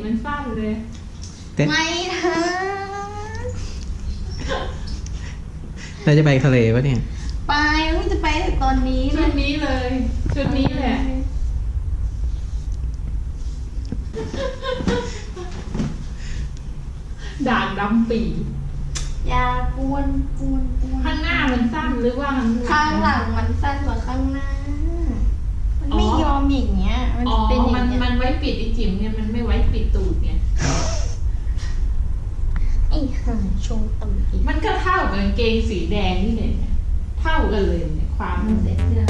มันสั้นเลยไม่ทันเราจะไปทะเลปะเนี่ยไปไม่จะไปแต่ตอนนี้ชุดนี้เลยชุดนี้แหละด่างดำปีอย่าปูนข้างหน้ามันสั้นหรือว่าข้างหลังมันสั้นกว่าข้างหน้ามันไม่ยอมอย่างเงี้ยมันเป็นอย่างเงี้ยมันไว้ปิดไอ้จิ๋มเนี่ยมันไม่ไว้ปิดตูดเนี่ยไอ้ห่าโชว์ต่ำอีกมันก็เท่ากับกางเกงสีแดงนี่เลยเนี่ยเท่ากันเลยเนี่ยความมันเด็ดเสื้อ